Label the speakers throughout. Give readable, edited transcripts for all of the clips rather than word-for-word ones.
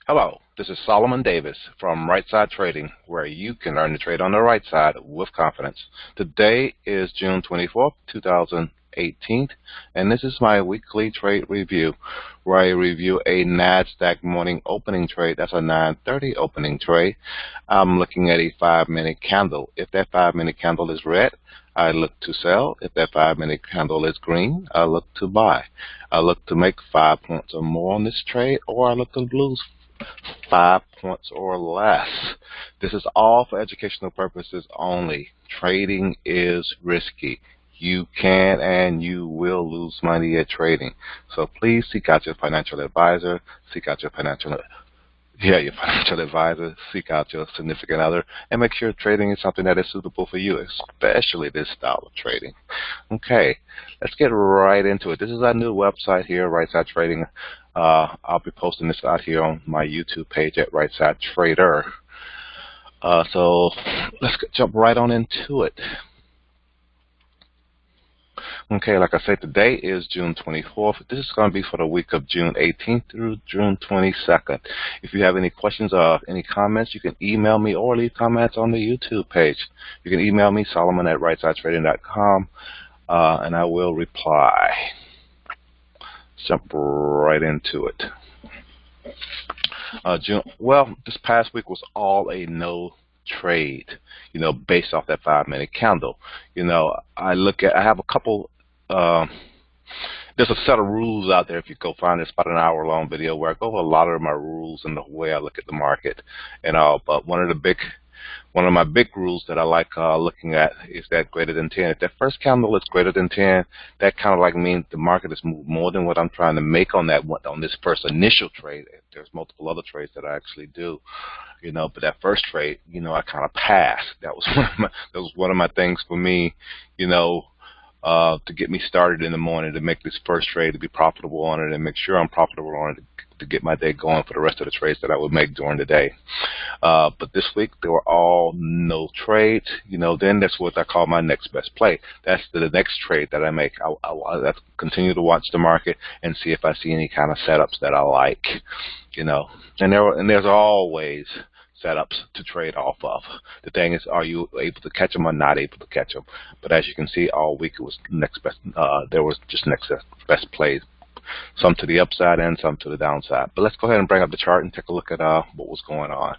Speaker 1: Hello, this is Solomon Davis from Right Side Trading, where you can learn to trade on the right side with confidence. Today is June 24th, 2018, and this is my weekly trade review, where I review a NASDAQ morning opening trade. That's a 9:30 opening trade. I'm looking at a 5-minute candle. If that 5-minute candle is red, I look to sell. If that 5-minute candle is green, I look to buy. I look to make 5 points or more on this trade, or I look to lose 5 points or less. This is all for educational purposes only. Trading is risky. You can and you will lose money at trading. So please seek out your financial advisor, seek out your financial advisor, seek out your significant other, and make sure trading is something that is suitable for you, especially this style of trading. Okay, let's get right into it. This is our new website here, Right Side Trading. I'll be posting this out here on my YouTube page at Right Side Trader. So let's jump right on into it. Okay, like I said, today is June 24th. This is going to be for the week of June 18th through June 22nd. If you have any questions or any comments, you can email me or leave comments on the YouTube page. You can email me, Solomon at rightsidetrading.com, and I will reply. Let's jump right into it. This past week was all a no trade, based off that 5-minute candle. I have a couple, there's a set of rules out there. If you go find it, it's about an hour-long video where I go over a lot of my rules and the way I look at the market and all. But one of my big rules that I like looking at is that greater than 10. If that first candle is greater than 10, that kind of like means the market has moved more than what I'm trying to make on this first initial trade. There's multiple other trades that I actually do, but that first trade, I kind of passed. That was one of my things for me, to get me started in the morning, to make this first trade, to be profitable on it and make sure I'm profitable on it, to get my day going for the rest of the trades that I would make during the day. But this week, they were all no trades. Then that's what I call my next best play. That's the next trade that I make. I continue to watch the market and see if I see any kind of setups that I like, and there's always setups to trade off of. The thing is, are you able to catch them or not able to catch them? But as you can see, all week it was next best. There was just next best plays, some to the upside and some to the downside. But let's go ahead and bring up the chart and take a look at what was going on.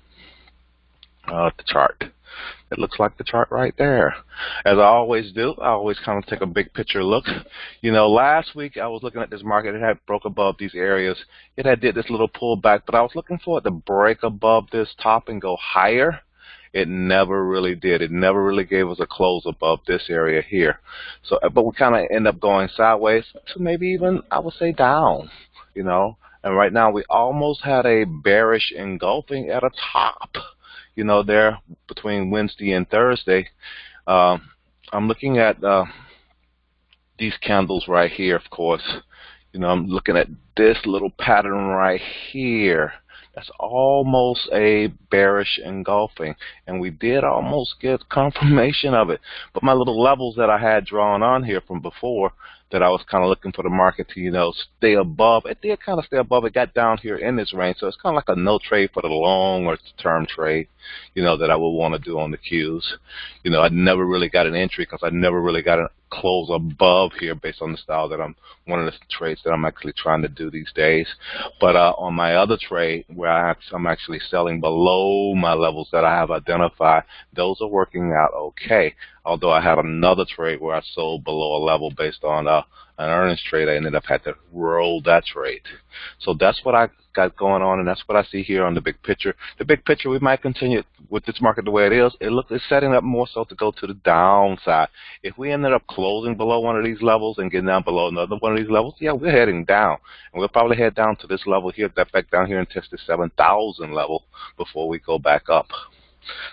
Speaker 1: The chart. It looks like the chart right there. As I always do, I always kind of take a big picture look. Last week I was looking at this market. It had broke above these areas. It had did this little pullback, but I was looking for it to break above this top and go higher. It never really did. It never really gave us a close above this area here. So, but we kind of end up going sideways to maybe even, I would say, down, And right now we almost had a bearish engulfing at a top. There between Wednesday and Thursday. I'm looking at these candles right here, of course. I'm looking at this little pattern right here. That's almost a bearish engulfing, and we did almost get confirmation of it. But my little levels that I had drawn on here from before, that I was kind of looking for the market to, stay above. It did kind of stay above. It got down here in this range, so it's kind of like a no trade for the long or term trade, that I would want to do on the Qs. I never really got an entry because I never really got a close above here based on the style that one of the trades that I'm actually trying to do these days. But on my other trade, where I'm actually selling below my levels that I have identified, those are working out okay. Although I had another trade where I sold below a level based on an earnings trade, I ended up had to roll that trade. So that's what I got going on, and that's what I see here on the big picture. The big picture, we might continue with this market the way it is. It's setting up more so to go to the downside. If we ended up closing below one of these levels and getting down below another one of these levels, yeah, we're heading down. And we'll probably head down to this level here, that back down here and test the 7,000 level before we go back up.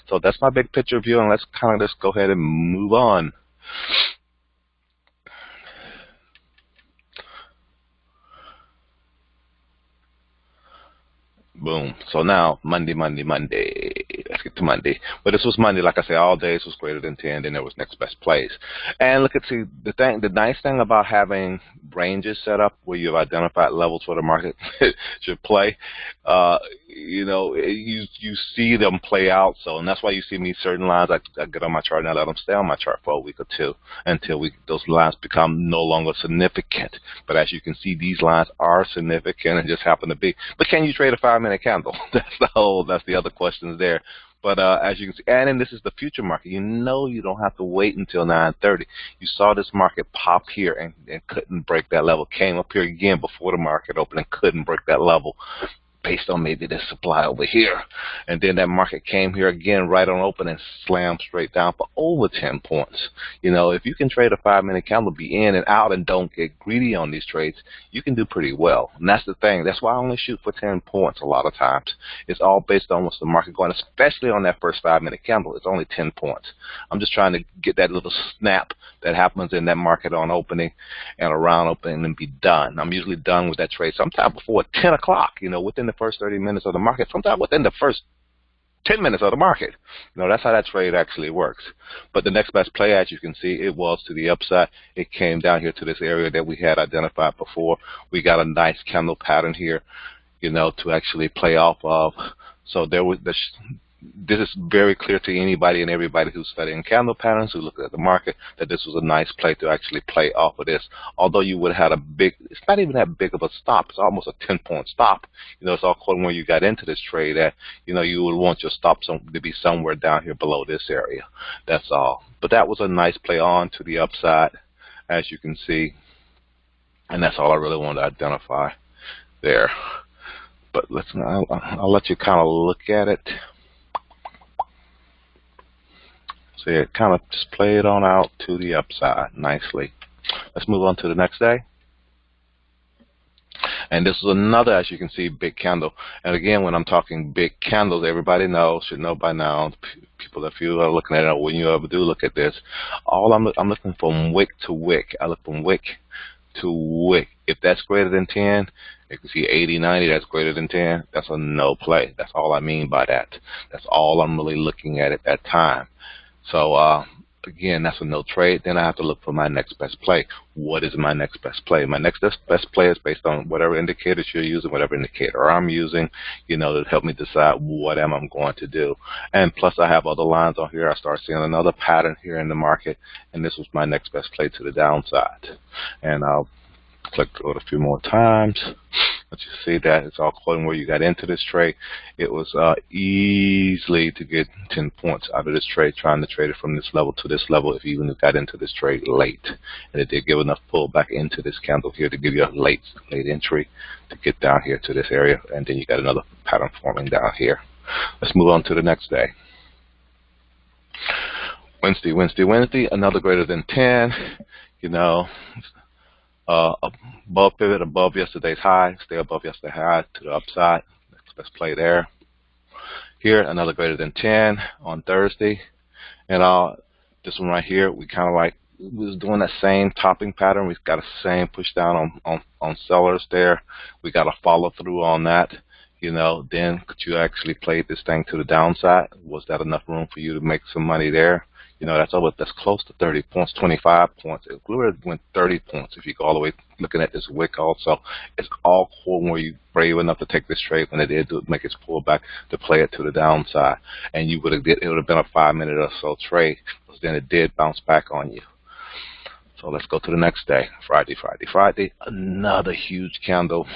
Speaker 1: So that's my big picture view, and let's kind of just go ahead and move on. Boom. So now Monday. Let's get to Monday. But this was Monday, like I said, all days was greater than 10. Then there was next best plays. And look at the nice thing about having ranges set up where you've identified levels for the market should play you see them play out. So, and that's why you see me certain lines. I get on my chart and I let them stay on my chart for a week or two until those lines become no longer significant. But as you can see, these lines are significant and just happen to be. But can you trade a 5-minute candle? That's the other questions there. But as you can see, and then this is the future market. You don't have to wait until 9:30. You saw this market pop here and couldn't break that level. Came up here again before the market opened and couldn't break that level, based on maybe the supply over here. And then that market came here again right on open and slammed straight down for over 10 points. If you can trade a 5-minute candle, be in and out, and don't get greedy on these trades, you can do pretty well. And that's the thing. That's why I only shoot for 10 points a lot of times. It's all based on what's the market going, especially on that first 5-minute candle. It's only 10 points. I'm just trying to get that little snap that happens in that market on opening and around opening and be done. I'm usually done with that trade sometime before 10 o'clock, within the first 30 minutes of the market, sometimes within the first 10 minutes of the market. That's how that trade actually works. But the next best play, as you can see, it was to the upside. It came down here to this area that we had identified before. We got a nice candle pattern here, to actually play off of. So this is very clear to anybody and everybody who's studying candle patterns, who look at the market, that this was a nice play to actually play off of this. Although you would have had it's not even that big of a stop. It's almost a 10-point stop. It's all according where you got into this trade at. You would want your stop to be somewhere down here below this area. That's all. But that was a nice play on to the upside, as you can see. And that's all I really wanted to identify there. But I'll let you kind of look at it. So it kind of just played on out to the upside nicely. Let's move on to the next day. And this is another, as you can see, big candle. And again, when I'm talking big candles, everybody should know by now. People, if you are looking at it, when you ever do look at this, I'm looking from wick to wick. I look from wick to wick. If that's greater than 10, you can see 80, 90, that's greater than 10. That's a no play. That's all I mean by that. That's all I'm really looking at that time. So, again, that's a no trade. Then I have to look for my next best play. What is my next best play? My next best play is based on whatever indicators you're using, whatever indicator I'm using, to help me decide what am I going to do. And plus, I have other lines on here. I start seeing another pattern here in the market, and this was my next best play to the downside. And I'll click through it a few more times. But you see that it's all according where you got into this trade. It was easily to get 10 points out of this trade, trying to trade it from this level to this level if you even got into this trade late. And it did give enough pullback into this candle here to give you a late entry to get down here to this area. And then you got another pattern forming down here. Let's move on to the next day. Wednesday, another greater than 10. Above pivot, above yesterday's high, stay above yesterday's high to the upside. Let's play there. Here, another greater than 10 on Thursday. And this one right here, we kind of we was doing that same topping pattern. We've got a same push down on sellers there. We got a follow through on that. Then could you actually play this thing to the downside? Was that enough room for you to make some money there? That's close to 30 points, 25 points. It literally went 30 points if you go all the way looking at this wick also. It's all cool where you brave enough to take this trade when it did make its pullback to play it to the downside. And it would have been a 5-minute or so trade, because then it did bounce back on you. So let's go to the next day, Friday. Another huge candle.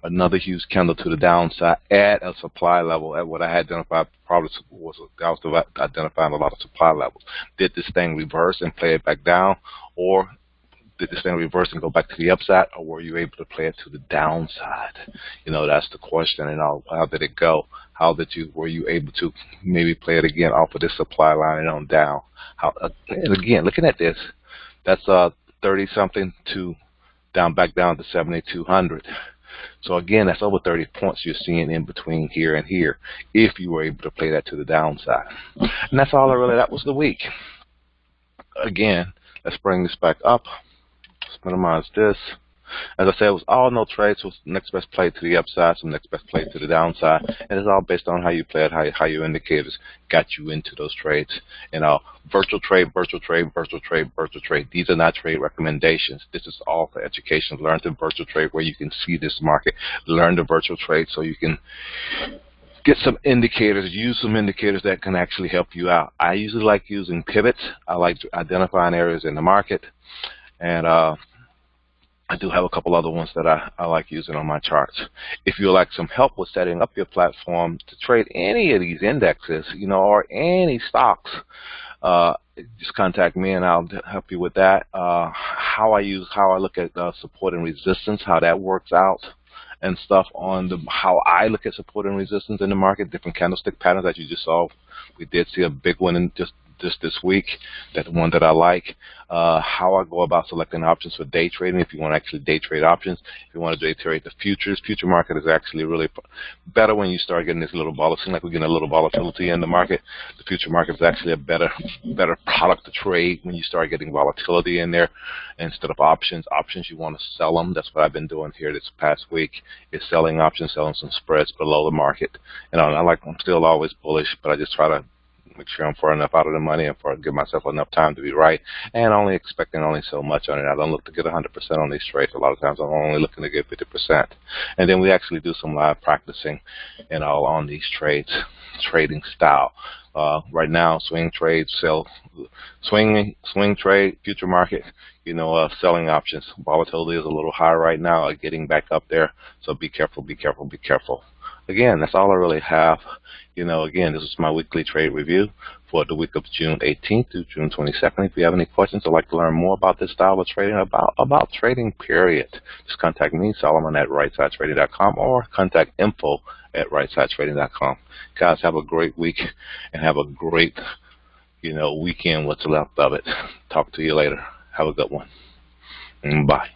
Speaker 1: Another huge candle to the downside at a supply level, at what I had identified. Probably was identifying a lot of supply levels. Did this thing reverse and play it back down, or did this thing reverse and go back to the upside, or were you able to play it to the downside? That's the question. And how did it go? Were you able to maybe play it again off of this supply line and on down? And again, looking at this, that's 30 something to back down to 7,200. So again, that's over 30 points you're seeing in between here and here, if you were able to play that to the downside. And that's all that was the week. Again, let's bring this back up. Let's minimize this. As I said, it was all no trades. So next best play to the upside, some next best play to the downside. And it's all based on how you play it, how your indicators got you into those trades. Virtual trade. These are not trade recommendations. This is all for education. Learn to virtual trade where you can see this market. Learn the virtual trade so you can get some indicators, use some indicators that can actually help you out. I usually like using pivots. I like identifying areas in the market, and I do have a couple other ones that I like using on my charts. If you'd like some help with setting up your platform to trade any of these indexes, or any stocks, just contact me and I'll help you with that. How I look at support and resistance, how that works out, and stuff on how I look at support and resistance in the market, different candlestick patterns that you just saw. We did see a big one in just this week, that one that I like. How I go about selecting options for day trading, if you want to actually day trade options. If you want to day trade the futures, future market is actually really better when you start getting this little volatility. It seems like we're getting a little volatility in the market. The future market is actually a better product to trade when you start getting volatility in there instead of options. Options, you want to sell them. That's what I've been doing here this past week, is selling options, selling some spreads below the market. I'm still always bullish, but I just try to make sure I'm far enough out of the money and give myself enough time to be right, and only expecting so much on it. I don't look to get 100% on these trades. A lot of times I'm only looking to get 50%. And then we actually do some live practicing on these trades, trading style. Right now, swing trade, swing trade, future market, selling options. Volatility is a little high right now, getting back up there, so be careful, be careful, be careful. Again, that's all I really have. Again, this is my weekly trade review for the week of June 18th through June 22nd. If you have any questions or like to learn more about this style of trading, about trading, period, just contact me, Solomon, at rightsidetrading.com, or contact info@rightsidetrading.com. Guys, have a great week and have a great, weekend, what's left of it. Talk to you later. Have a good one. Bye.